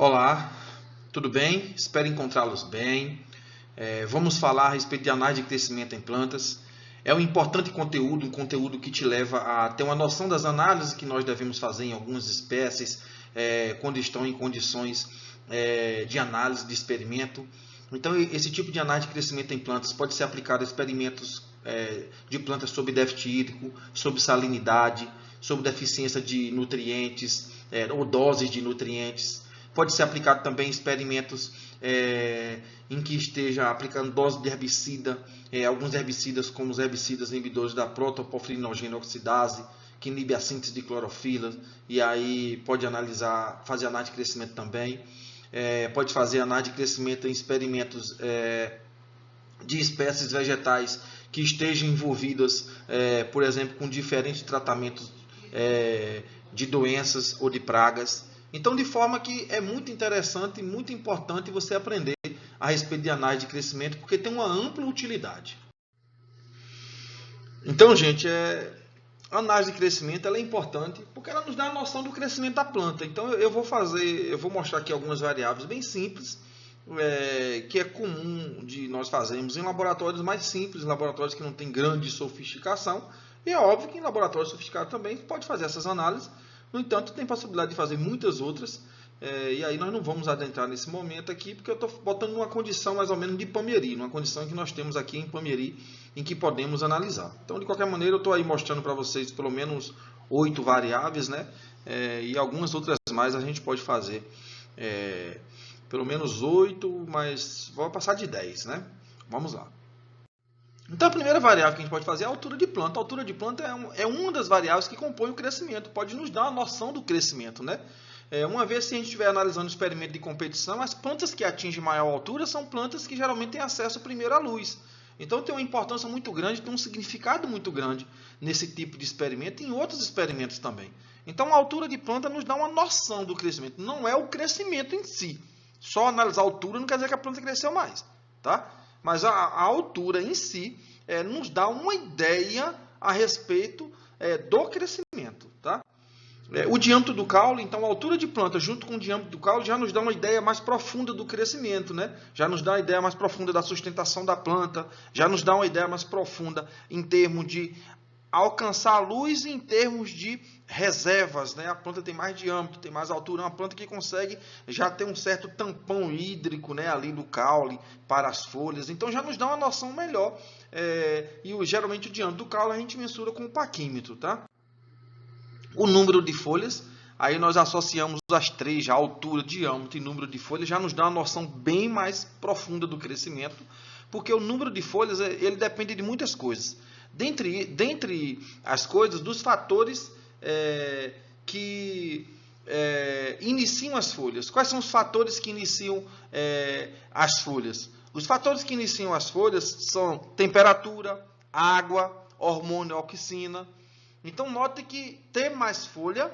Olá, tudo bem? Espero encontrá-los bem. Vamos falar a respeito de análise de crescimento em plantas. É um importante conteúdo, um conteúdo que te leva a ter uma noção das análises que nós devemos fazer em algumas espécies, quando estão em condições de análise de experimento. Então, esse tipo de análise de crescimento em plantas pode ser aplicado a experimentos de plantas sob déficit hídrico, sob salinidade, sob deficiência de nutrientes ou doses de nutrientes. Pode ser aplicado também em experimentos em que esteja aplicando dose de herbicida, alguns herbicidas como os herbicidas inibidores da protoporfirinogênio oxidase, que inibe a síntese de clorofila, e aí pode fazer análise de crescimento também. Pode fazer análise de crescimento em experimentos de espécies vegetais que estejam envolvidas, por exemplo, com diferentes tratamentos de doenças ou de pragas. Então, de forma que é muito interessante e muito importante você aprender a respeito de análise de crescimento, porque tem uma ampla utilidade. Então, gente, a análise de crescimento ela é importante porque ela nos dá a noção do crescimento da planta. Então, eu vou mostrar aqui algumas variáveis bem simples, que é comum de nós fazermos em laboratórios mais simples, laboratórios que não têm grande sofisticação. E é óbvio que em laboratórios sofisticados também pode fazer essas análises. No entanto, tem possibilidade de fazer muitas outras, e aí nós não vamos adentrar nesse momento aqui, porque eu estou botando numa condição mais ou menos de Pamieri, numa condição que nós temos aqui em Pamieri, em que podemos analisar. Então, de qualquer maneira, eu estou aí mostrando para vocês pelo menos 8 variáveis, né? E algumas outras mais a gente pode fazer, pelo menos 8, mas vou passar de 10, né? Vamos lá. Então, a primeira variável que a gente pode fazer é a altura de planta. A altura de planta é uma das variáveis que compõe o crescimento, pode nos dar uma noção do crescimento, né? Uma vez que a gente estiver analisando o experimento de competição, as plantas que atingem maior altura são plantas que geralmente têm acesso primeiro à luz. Então, tem uma importância muito grande, tem um significado muito grande nesse tipo de experimento e em outros experimentos também. Então, a altura de planta nos dá uma noção do crescimento, não é o crescimento em si. Só analisar a altura não quer dizer que a planta cresceu mais, tá? Mas a altura em si nos dá uma ideia a respeito do crescimento. Tá? O diâmetro do caule, então a altura de planta junto com o diâmetro do caule já nos dá uma ideia mais profunda do crescimento. Né? Já nos dá uma ideia mais profunda da sustentação da planta, já nos dá uma ideia mais profunda em termos de alcançar a luz em termos de reservas, né? A planta tem mais diâmetro, tem mais altura, é uma planta que consegue já ter um certo tampão hídrico, né, ali do caule para as folhas, então já nos dá uma noção melhor, e geralmente o diâmetro do caule a gente mensura com o paquímetro, tá? O número de folhas, aí nós associamos as três, já altura, diâmetro e número de folhas, já nos dá uma noção bem mais profunda do crescimento, porque o número de folhas ele depende de muitas coisas. Dentre as coisas, dos fatores que iniciam as folhas. Quais são os fatores que iniciam as folhas? Os fatores que iniciam as folhas são temperatura, água, hormônio, auxina. Então, note que ter mais folha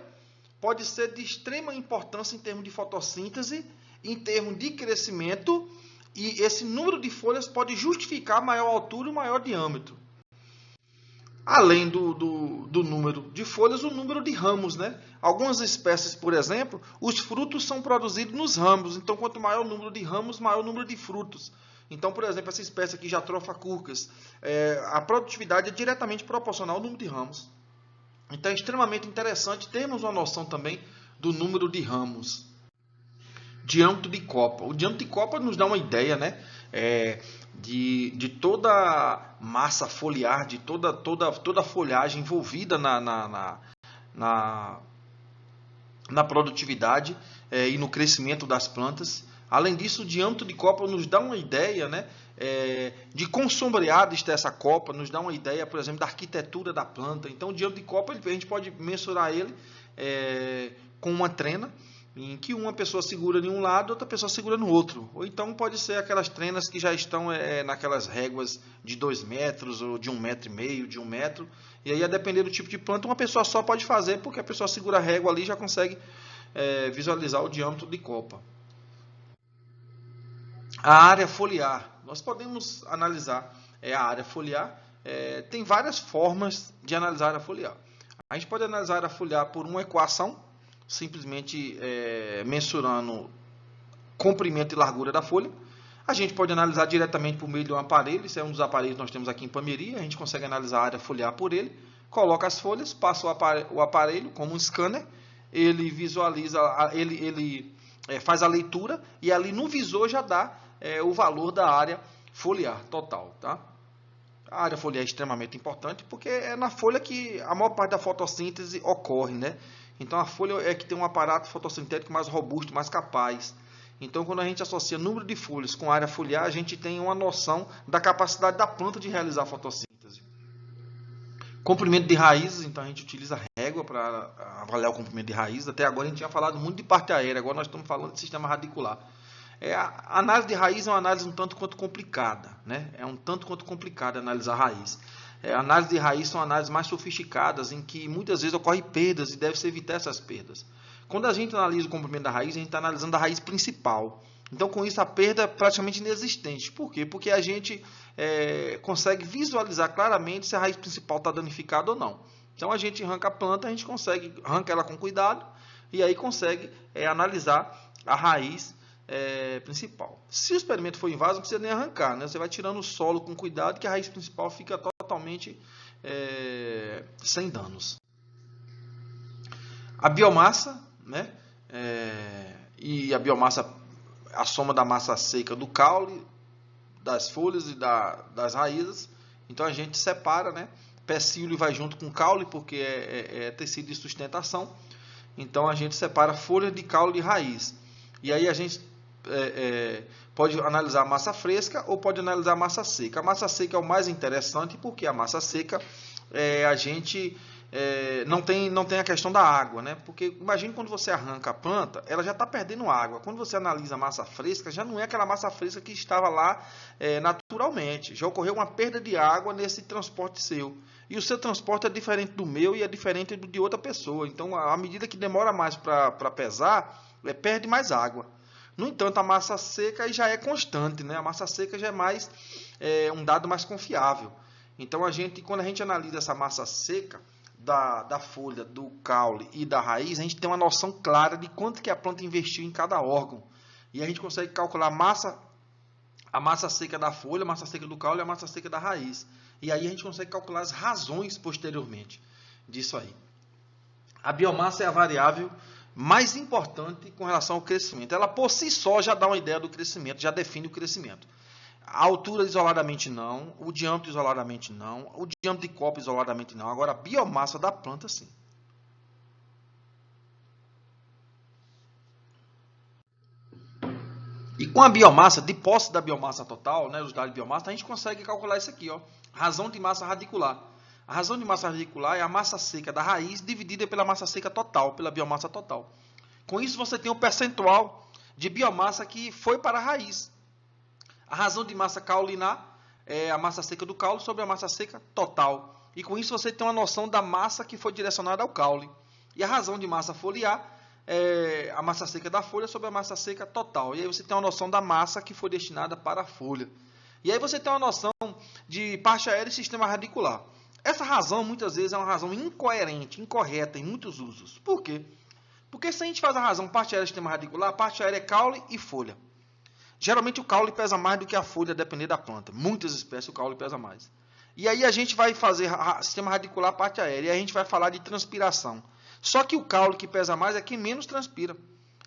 pode ser de extrema importância em termos de fotossíntese, em termos de crescimento, e esse número de folhas pode justificar maior altura e maior diâmetro. Além do número de folhas, o número de ramos, né? Algumas espécies, por exemplo, os frutos são produzidos nos ramos. Então, quanto maior o número de ramos, maior o número de frutos. Então, por exemplo, essa espécie aqui, Jatropha curcas, a produtividade é diretamente proporcional ao número de ramos. Então, é extremamente interessante termos uma noção também do número de ramos. Diâmetro de copa. O diâmetro de copa nos dá uma ideia, né? De toda a massa foliar, de toda a folhagem envolvida na produtividade e no crescimento das plantas. Além disso, o diâmetro de copa nos dá uma ideia, né, de quão sombreada está essa copa, nos dá uma ideia, por exemplo, da arquitetura da planta. Então, o diâmetro de copa, a gente pode mensurar ele com uma trena, em que uma pessoa segura em um lado, outra pessoa segura no outro. Ou então pode ser aquelas trenas que já estão naquelas réguas de 2 metros, ou de 1,5 metro, de 1 metro. E aí, a depender do tipo de planta, uma pessoa só pode fazer, porque a pessoa segura a régua ali e já consegue visualizar o diâmetro de copa. A área foliar. Nós podemos analisar a área foliar. Tem várias formas de analisar a área foliar. A gente pode analisar a área foliar por uma equação, simplesmente mensurando comprimento e largura da folha. A gente pode analisar diretamente por meio de um aparelho. Isso é um dos aparelhos que nós temos aqui em Palmeiras. A gente consegue analisar a área foliar por ele. Coloca as folhas, passa o aparelho como um scanner. Ele visualiza, ele faz a leitura e ali no visor já dá o valor da área foliar total. Tá? A área foliar é extremamente importante porque é na folha que a maior parte da fotossíntese ocorre, né? Então a folha é que tem um aparato fotossintético mais robusto, mais capaz. Então quando a gente associa número de folhas com área foliar, a gente tem uma noção da capacidade da planta de realizar a fotossíntese. Comprimento de raízes, então a gente utiliza régua para avaliar o comprimento de raízes. Até agora a gente tinha falado muito de parte aérea, agora nós estamos falando de sistema radicular. A análise de raiz é uma análise um tanto quanto complicada, né? É um tanto quanto complicado analisar a raiz. A análise de raiz são análises mais sofisticadas, em que muitas vezes ocorrem perdas e deve-se evitar essas perdas. Quando a gente analisa o comprimento da raiz, a gente está analisando a raiz principal. Então, com isso, a perda é praticamente inexistente. Por quê? Porque a gente consegue visualizar claramente se a raiz principal está danificada ou não. Então, a gente arranca a planta, a gente consegue arrancar ela com cuidado e aí consegue analisar a raiz principal. Se o experimento for invaso, não precisa nem arrancar, né? Você vai tirando o solo com cuidado que a raiz principal fica totalmente sem danos. A biomassa, né? E a biomassa, a soma da massa seca do caule, das folhas e das raízes. Então a gente separa, né? Pecílio vai junto com caule porque é tecido de sustentação. Então a gente separa folhas de caule e raiz. E aí a gente pode analisar a massa fresca ou pode analisar a massa seca. A massa seca é o mais interessante porque a massa seca a gente não tem a questão da água, né? Porque imagine quando você arranca a planta, ela já está perdendo água. Quando você analisa a massa fresca, já não é aquela massa fresca que estava lá naturalmente. Já ocorreu uma perda de água nesse transporte seu. E o seu transporte é diferente do meu e é diferente do de outra pessoa. Então, à medida que demora mais para pesar, perde mais água. No entanto, a massa seca já é constante, né? A massa seca já é mais um dado mais confiável. Então, quando a gente analisa essa massa seca da folha, do caule e da raiz, a gente tem uma noção clara de quanto que a planta investiu em cada órgão. E a gente consegue calcular a massa seca da folha, a massa seca do caule e a massa seca da raiz. E aí a gente consegue calcular as razões posteriormente disso aí. A biomassa é a variável mais importante com relação ao crescimento. Ela por si só já dá uma ideia do crescimento, já define o crescimento. A altura isoladamente não, o diâmetro isoladamente não, o diâmetro de copa isoladamente não. Agora a biomassa da planta sim. E com a biomassa, de posse da biomassa total, né, os dados de biomassa, a gente consegue calcular isso aqui, ó, razão de massa radicular. A razão de massa radicular é a massa seca da raiz dividida pela massa seca total, pela biomassa total. Com isso você tem um percentual de biomassa que foi para a raiz. A razão de massa caulinar é a massa seca do caule sobre a massa seca total. E com isso você tem uma noção da massa que foi direcionada ao caule. E a razão de massa foliar é a massa seca da folha sobre a massa seca total. E aí você tem uma noção da massa que foi destinada para a folha. E aí você tem uma noção de parte aérea e sistema radicular. Essa razão, muitas vezes, é uma razão incoerente, incorreta em muitos usos. Por quê? Porque se a gente faz a razão parte aérea e sistema radicular, a parte aérea é caule e folha. Geralmente o caule pesa mais do que a folha, dependendo da planta. Muitas espécies o caule pesa mais. E aí a gente vai fazer sistema radicular parte aérea e a gente vai falar de transpiração. Só que o caule que pesa mais é quem menos transpira.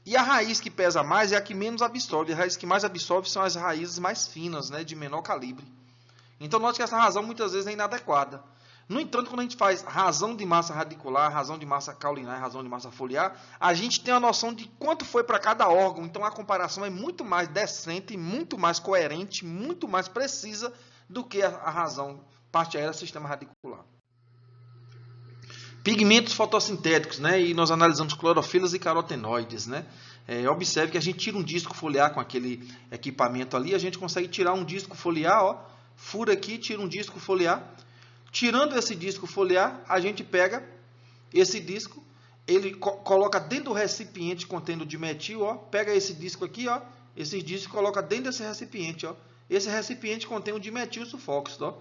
E a raiz que pesa mais é a que menos absorve. A raiz que mais absorve são as raízes mais finas, né, de menor calibre. Então note que essa razão muitas vezes é inadequada. No entanto, quando a gente faz razão de massa radicular, razão de massa caulinar e razão de massa foliar, a gente tem a noção de quanto foi para cada órgão. Então, a comparação é muito mais decente, muito mais coerente, muito mais precisa do que a razão parte aérea sistema radicular. Pigmentos fotossintéticos, né? E nós analisamos clorofilas e carotenoides, né? Observe que a gente tira um disco foliar com aquele equipamento ali, a gente consegue tirar um disco foliar, ó, fura aqui, tira um disco foliar. Tirando esse disco foliar, a gente pega esse disco, ele coloca dentro do recipiente contendo dimetil, ó, pega esse disco aqui, ó, esse disco coloca dentro desse recipiente, ó. Esse recipiente contém o dimetil sulfóxido, ó,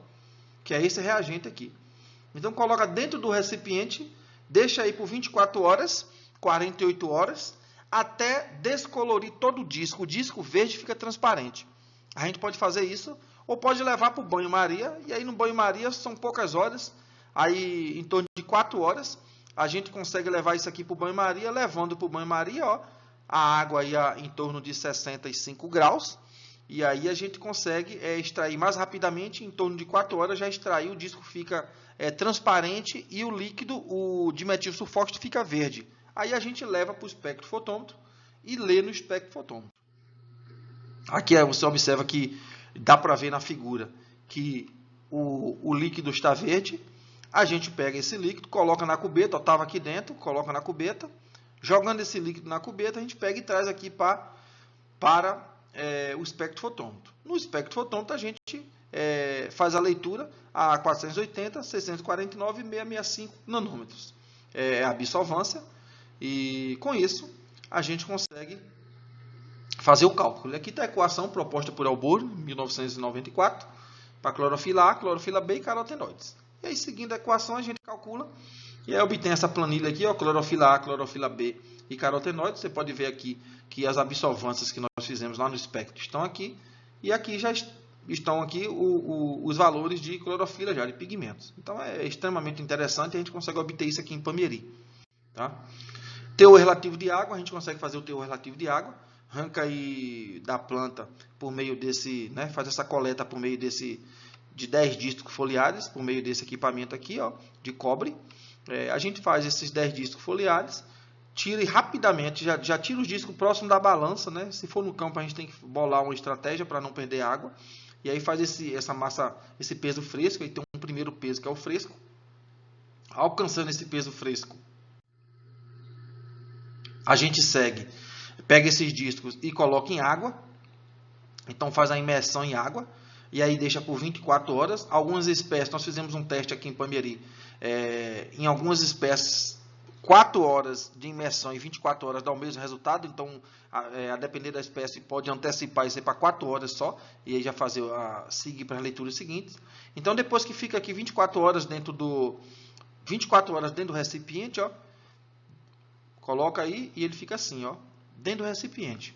que é esse reagente aqui. Então coloca dentro do recipiente, deixa aí por 24 horas, 48 horas, até descolorir todo o disco verde fica transparente. A gente pode fazer isso, ou pode levar para o banho-maria, e aí no banho-maria são poucas horas, aí em torno de 4 horas, a gente consegue levar isso aqui para o banho-maria, levando para o banho-maria, ó, a água aí em torno de 65 graus, e aí a gente consegue extrair mais rapidamente, em torno de 4 horas já extrair, o disco fica transparente e o líquido, o dimetil sulfóxido, fica verde. Aí a gente leva para o espectrofotômetro e lê no espectrofotômetro. Aqui você observa que dá para ver na figura que o líquido está verde. A gente pega esse líquido, coloca na cubeta, estava aqui dentro, coloca na cubeta. Jogando esse líquido na cubeta, a gente pega e traz aqui para o espectrofotômetro. No espectrofotômetro, a gente faz a leitura a 480, 649 e 665 nanômetros. É a absorvância. E com isso, a gente consegue fazer o cálculo. Aqui está a equação proposta por Albor, em 1994, para clorofila A, clorofila B e carotenoides. E aí, seguindo a equação, a gente calcula e aí obtém essa planilha aqui, ó, clorofila A, clorofila B e carotenoides. Você pode ver aqui que as absorvâncias que nós fizemos lá no espectro estão aqui. E aqui já estão aqui os valores de clorofila, já de pigmentos. Então, é extremamente interessante e a gente consegue obter isso aqui em Pameri. Tá? Teor relativo de água, a gente consegue fazer o teor relativo de água. Arranca aí da planta por meio desse, né, faz essa coleta por meio de 10 discos foliares, por meio desse equipamento aqui, ó, de cobre. A gente faz esses 10 discos foliares, tira rapidamente, já tira os discos próximo da balança, né? Se for no campo, a gente tem que bolar uma estratégia para não perder água. E aí faz essa massa, esse peso fresco, aí tem um primeiro peso que é o fresco. Alcançando esse peso fresco, a gente segue, pega esses discos e coloca em água. Então faz a imersão em água. E aí deixa por 24 horas. Algumas espécies, nós fizemos um teste aqui em Pameri. Em algumas espécies, 4 horas de imersão e 24 horas dá o mesmo resultado. Então, a depender da espécie, pode antecipar isso para 4 horas só. E aí já seguir para as leituras seguintes. Então, depois que fica aqui 24 horas dentro do recipiente, ó, coloca aí e ele fica assim, ó, dentro do recipiente.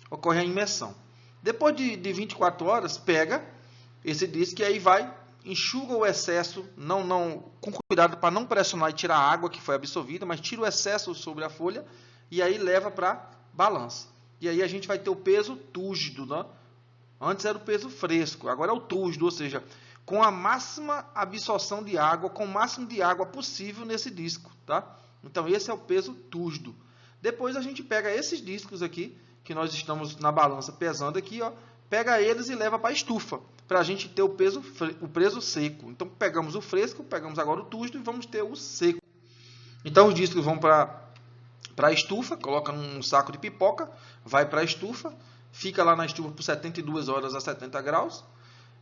Ocorre a imersão. Depois de 24 horas, pega esse disco e aí enxuga o excesso, com cuidado para não pressionar e tirar a água que foi absorvida, mas tira o excesso sobre a folha e aí leva para balança. E aí a gente vai ter o peso túrgido, né? Antes era o peso fresco, agora é o túrgido, ou seja, com a máxima absorção de água, com o máximo de água possível nesse disco, tá? Então esse é o peso túrgido. Depois a gente pega esses discos aqui, que nós estamos na balança pesando aqui, ó, pega eles e leva para a estufa, para a gente ter o peso seco. Então, pegamos o fresco, pegamos agora o túrgido e vamos ter o seco. Então, os discos vão para a estufa, coloca num saco de pipoca, vai para a estufa, fica lá na estufa por 72 horas a 70 graus,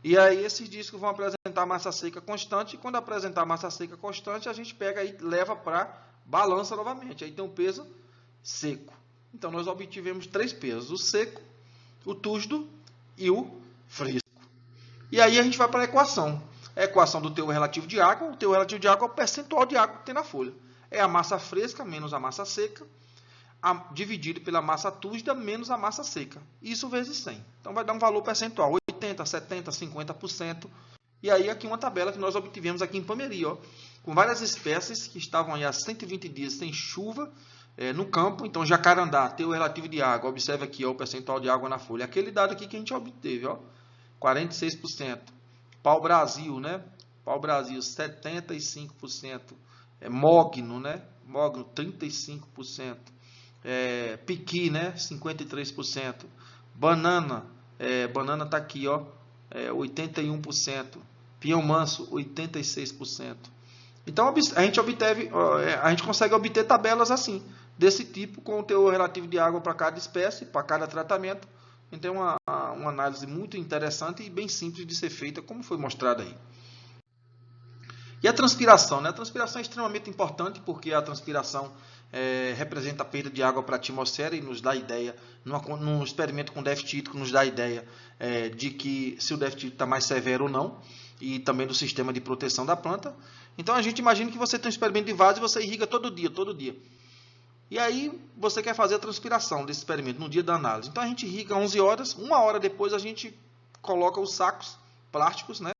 e aí esses discos vão apresentar massa seca constante, e quando apresentar massa seca constante, a gente pega e leva para balança novamente. Aí tem o peso seco. Então, nós obtivemos 3 pesos, o seco, o túrgido e o fresco. E aí a gente vai para a equação. A equação do teor relativo de água. O teor relativo de água é o percentual de água que tem na folha. É a massa fresca menos a massa seca, dividido pela massa túrgida menos a massa seca. Isso vezes 100. Então, vai dar um valor percentual, 80%, 70%, 50%. E aí, aqui uma tabela que nós obtivemos aqui em Pameri, ó, com várias espécies que estavam aí há 120 dias sem chuva, no campo. Então, jacarandá, teor relativo de água, observe aqui, ó, o percentual de água na folha. Aquele dado aqui que a gente obteve, ó, 46%. Pau-brasil, né? Pau-brasil, 75%. Mogno, né? Mogno, 35%. Piqui, né? 53%. Banana, banana está aqui, ó, 81%. Pinhão manso, 86%. Então, a gente consegue obter tabelas assim, desse tipo, com o teor relativo de água para cada espécie, para cada tratamento. Então, é uma análise muito interessante e bem simples de ser feita, como foi mostrado aí. E a transpiração, né? A transpiração é extremamente importante, porque a transpiração representa a perda de água para a atmosfera e nos dá ideia, num experimento com déficit hídrico, nos dá a ideia de que se o déficit hídrico está mais severo ou não, e também do sistema de proteção da planta. Então, a gente imagina que você tem um experimento de vaso e você irriga todo dia. E aí você quer fazer a transpiração desse experimento no dia da análise. Então a gente irriga 11 horas, 1 hora depois a gente coloca os sacos plásticos, né?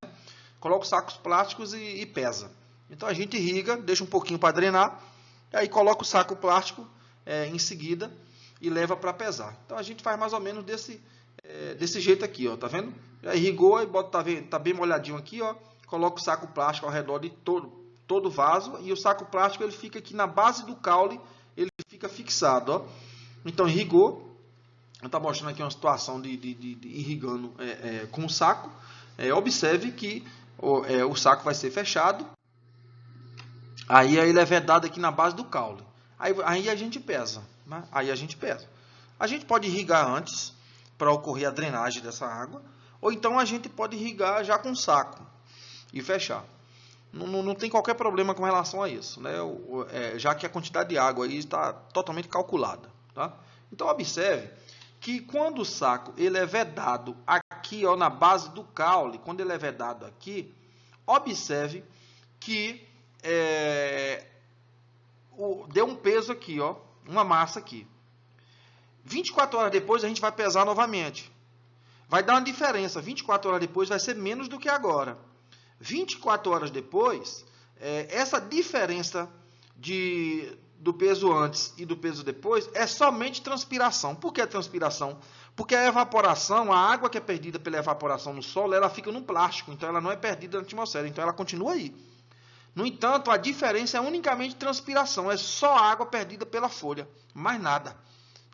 Coloca os sacos plásticos e pesa. Então a gente irriga, deixa um pouquinho para drenar, e aí coloca o saco plástico em seguida e leva para pesar. Então a gente faz mais ou menos desse jeito aqui, ó, tá vendo? Já irrigou e bota, tá bem molhadinho aqui, ó. Coloca o saco plástico ao redor de todo o vaso e o saco plástico ele fica aqui na base do caule, ele fica fixado, ó. Então irrigou, eu estou mostrando aqui uma situação de irrigando com o saco. Observe que o saco vai ser fechado, aí ele é vedado aqui na base do caule. Aí a gente pesa, né? A gente pode irrigar antes para ocorrer a drenagem dessa água, ou então a gente pode irrigar já com o saco e fechar. Não tem qualquer problema com relação a isso, né? Já que a quantidade de água aí está totalmente calculada, tá? Então observe que quando o saco ele é vedado aqui, ó, na base do caule, quando ele é vedado aqui, observe que deu um peso aqui, ó, uma massa aqui. 24 horas depois a gente vai pesar novamente. Vai dar uma diferença. 24 horas depois vai ser menos do que agora. 24 horas depois, essa diferença do peso antes e do peso depois é somente transpiração. Por que transpiração? Porque a evaporação, a água que é perdida pela evaporação no solo, ela fica no plástico. Então ela não é perdida na atmosfera. Então ela continua aí. No entanto, a diferença é unicamente transpiração. É só água perdida pela folha. Mais nada.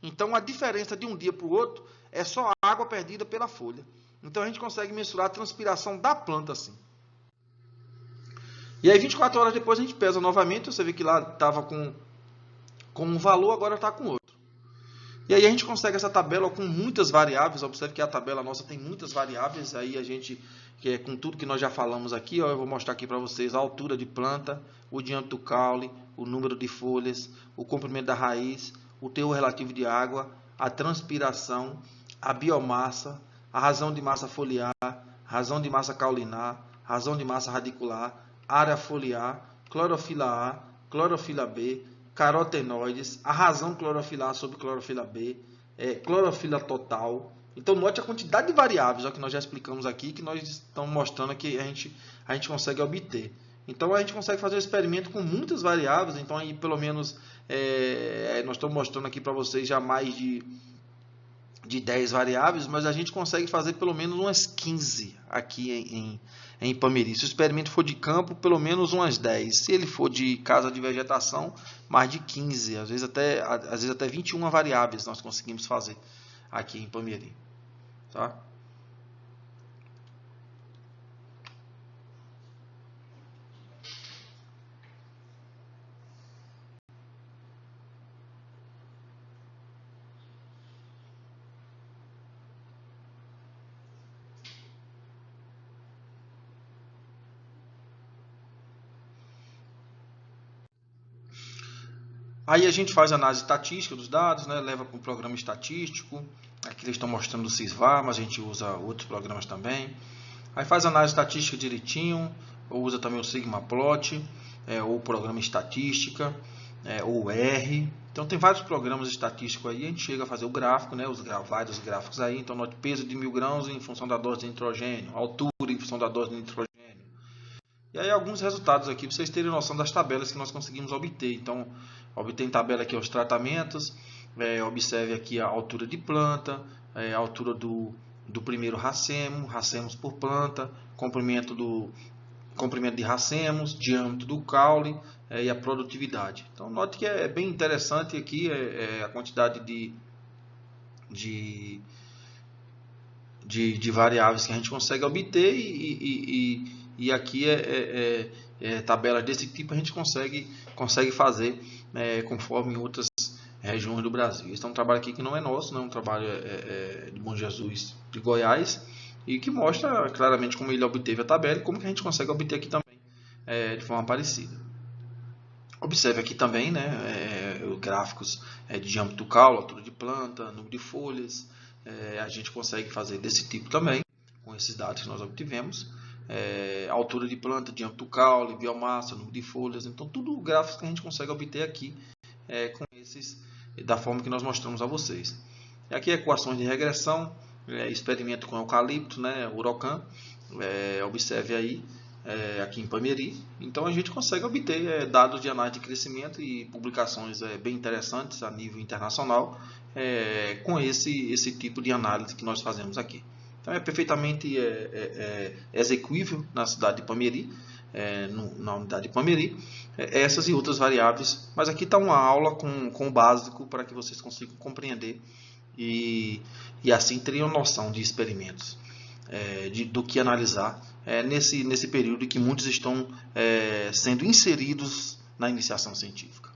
Então a diferença de um dia para o outro é só água perdida pela folha. Então a gente consegue mensurar a transpiração da planta assim. E aí 24 horas depois a gente pesa novamente. Você vê que lá estava com um valor, agora está com outro. E aí a gente consegue essa tabela com muitas variáveis. Observe que a tabela nossa tem muitas variáveis. Aí a gente, com tudo que nós já falamos aqui, ó, eu vou mostrar aqui para vocês a altura de planta, o diâmetro do caule, o número de folhas, o comprimento da raiz, o teor relativo de água, a transpiração, a biomassa, a razão de massa foliar, razão de massa caulinar, razão de massa radicular, área foliar, clorofila A, clorofila B, carotenoides, a razão clorofila A sobre clorofila B, clorofila total. Então note a quantidade de variáveis, ó, que nós já explicamos aqui, que nós estamos mostrando que a gente consegue obter. Então a gente consegue fazer um experimento com muitas variáveis. Então aí pelo menos nós estamos mostrando aqui para vocês já mais de 10 variáveis, mas a gente consegue fazer pelo menos umas 15 aqui em Ipameri. Se o experimento for de campo, pelo menos umas 10. Se ele for de casa de vegetação, mais de 15. Às vezes até 21 variáveis nós conseguimos fazer aqui em Ipameri. Tá? Aí a gente faz a análise estatística dos dados, né? Leva para um programa estatístico. Aqui eles estão mostrando o Sysvar, mas a gente usa outros programas também. Aí faz a análise estatística direitinho, ou usa também o Sigmaplot, ou o programa estatística, ou o R. Então tem vários programas estatísticos aí, a gente chega a fazer o gráfico, né? Vários gráficos aí. Então note peso de 1000 grãos em função da dose de nitrogênio, altura em função da dose de nitrogênio. E aí alguns resultados aqui, para vocês terem noção das tabelas que nós conseguimos obter. Então, obtém em tabela aqui os tratamentos, observe aqui a altura de planta, a altura do primeiro racemo, racemos por planta, comprimento de racemos, diâmetro do caule e a produtividade. Então, note que é bem interessante aqui a quantidade de variáveis que a gente consegue obter e aqui tabelas desse tipo a gente consegue fazer conforme em outras regiões do Brasil. Esse é um trabalho aqui que não é nosso, não é um trabalho de Bom Jesus de Goiás e que mostra claramente como ele obteve a tabela e como que a gente consegue obter aqui também de forma parecida. Observe aqui também, né, os gráficos de diâmetro do caule, altura de planta, número de folhas. A gente consegue fazer desse tipo também, com esses dados que nós obtivemos. Altura de planta, diâmetro do caule, biomassa, número de folhas. Então, tudo gráficos que a gente consegue obter aqui com esses, da forma que nós mostramos a vocês. Aqui equações de regressão, experimento com eucalipto, né, Urocan, observe aí, aqui em Pameri. Então a gente consegue obter dados de análise de crescimento e publicações bem interessantes a nível internacional com esse tipo de análise que nós fazemos aqui. Então é perfeitamente execuível na cidade de Pameri, na unidade de Pameri, essas e outras variáveis. Mas aqui está uma aula com o básico para que vocês consigam compreender e assim teriam noção de experimentos, do que analisar nesse período em que muitos estão sendo inseridos na iniciação científica.